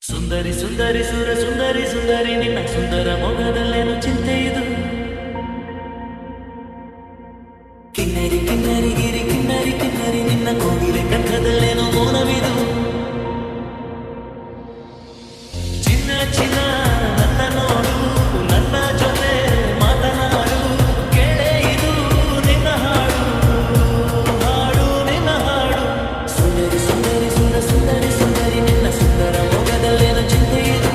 ಸುಂದರಿ ಸುಂದರಿ ಸುರ ಸುಂದರಿ ಸುಂದರಿ ನಿನ್ನ ಸುಂದರ ಮೊಗದಲ್ಲೇನು ಚಿಂತೆ ಇದು. ಕಿನ್ನರಿ ಕಿನ್ನರಿ ಗಿರಿ ಕಿನ್ನರಿ ಕಿನ್ನರಿ ನಿನ್ನ ಕೋಗಿಲೆ ಕಂಠದಲ್ಲೇನು ಮೌನವಿದು. ಚಿನ್ನ ಚಿನ್ನ ನನ್ನ ನೋಡು, ನನ್ನ ಜೊತೆ ಮಾತನಾಡು, ಕೇಳೆ ಇದು ನಿನ್ನ ಹಾಡು, ಹಾಡು ನಿನ್ನ ಹಾಡು. ಸುಂದರಿ ಸುಂದರಿ ಸುರ ಸುಂದರಿ ಸುಂದರಿ ನಿನ್ನ ಸುಂದರ ಮೊಗದಲ್ಲೇನು ಚಿಂತೆ ಇದು.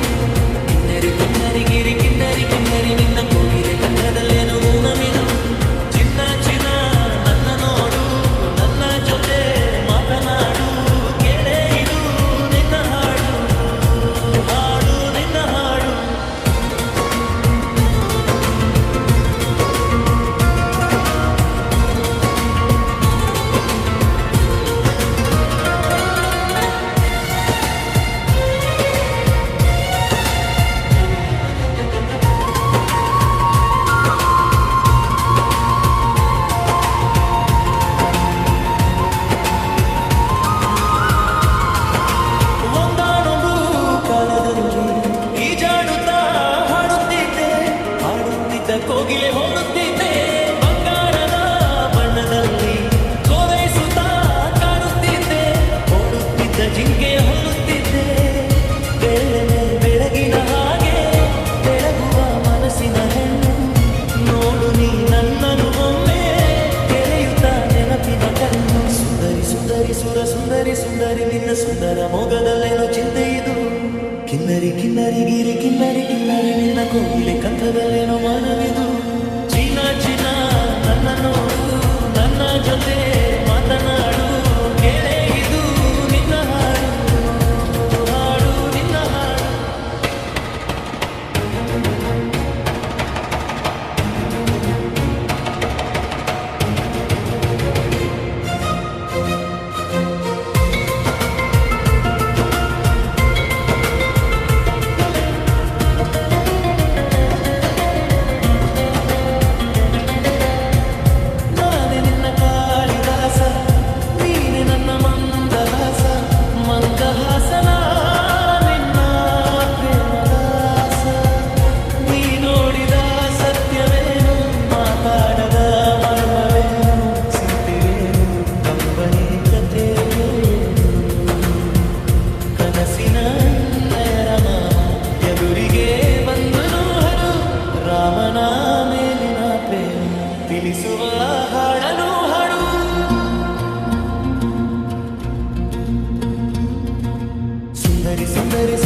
ಕಿನ್ನರಿ ಕಿನ್ನರಿ ಗಿರಿ ಕಿನ್ನರಿ ಕಿನ್ನರಿ ನಿನ್ನ ಕೋಗಿಲೆ ಕಂಠದಲ್ಲೇನು ಮೌನವಿದು. ಚಿನ್ನ ಚಿನ್ನ ನನ್ನ ನೋಡು, ನನ್ನ ಜೊತೆ ಮಾತನಾಡು, ಕೇಳೆ ಇದು ನಿನ್ನ ಹಾಡು, ಹಾಡು ನಿನ್ನ ಹಾಡು. ಒಂದಾನೊಂದು ಕಾಲದಲ್ಲಿ ಈಜಾಡುತ್ತಾ ಹಾಡುತ್ತಿದ್ದೆ, ಹಾಡುತ್ತಿದ್ದ ಕೋಗಿಲೆ ಹೋಗುತ್ತಿದ್ದೆ. ಬಂಗಾರದ ಬಣ್ಣದಲ್ಲಿ ಕೋರೈಸುತ್ತಾ ಕಾಡುತ್ತಿದ್ದೆ, ಓಡುತ್ತಿದ್ದ ಜಿಂಕೆ ಹೋಲುತ್ತಿದ್ದೆ. ಬೆಳಗಿನ ಬೆಳಗಿನ ಹಾಗೆ ಬೆಳಗುವ ಮನಸ್ಸಿನ ಹೆಣ್ಣು, ನೋಡು ನೀ ನನ್ನನ್ನು ಒಮ್ಮೆ ತೆರೆಯುತ್ತ ನೆನಪಿನ ಕಣ್ಣು. ಸುಂದರಿ ಸುಂದರಿ ಸುರ ಸುಂದರಿ ಸುಂದರಿ ನಿನ್ನ ಸುಂದರ ಮೊಗದಲ್ಲೇನು ಚಿಂತೆ ಇದು. ಕಿನ್ನರಿ ಕಿನ್ನರಿ ಗಿರಿ ಕಿನ್ನರಿ ಕಿನ್ನರಿ ನಿನ್ನ ಕೋಗಿಲೆ ಕಂಠದಲ್ಲೇನು ಮಾನವಿದು. ಚಿನ್ನ ಚಿನ್ನ ನನ್ನ ನೋಡು, ನನ್ನ ಜೊತೆ ಮಾತನಾಡು, ಕೇಳೆ ಇದು ನಿನ್ನ ಹಾಡು, ಹಾಡು ನಿನ್ನ ಹಾಡು. ನಾನೇ ನಿನ್ನ ಕಾಳಿದಾಸ, ನೀನೆ ನನ್ನ ಮಂದಹಾಸ, ಮಂದಹಾಸನ ನಿನ್ನ ಪ್ರೇಮದಾಸ. ನೀ ನೋಡಿದ ಸತ್ಯವೇನು, ಮಾತಾಡದ ಮರ್ಮವೇನು, ಸಿಂತೆವೇನು, ಕಂಬನಿ ಕಥೆಯೇನು, ಕನಸಿನ ನಯನ ಎದುರಿಗೆ ಬಂದನು ಹರು, ರಾಮನ ಮೇಲಿನ ಪ್ರೇಮ ತಿಳಿಸುವ ಹಾಡನು ಹಾಡು. ಸುಂದರಿ ಸುಂದರಿ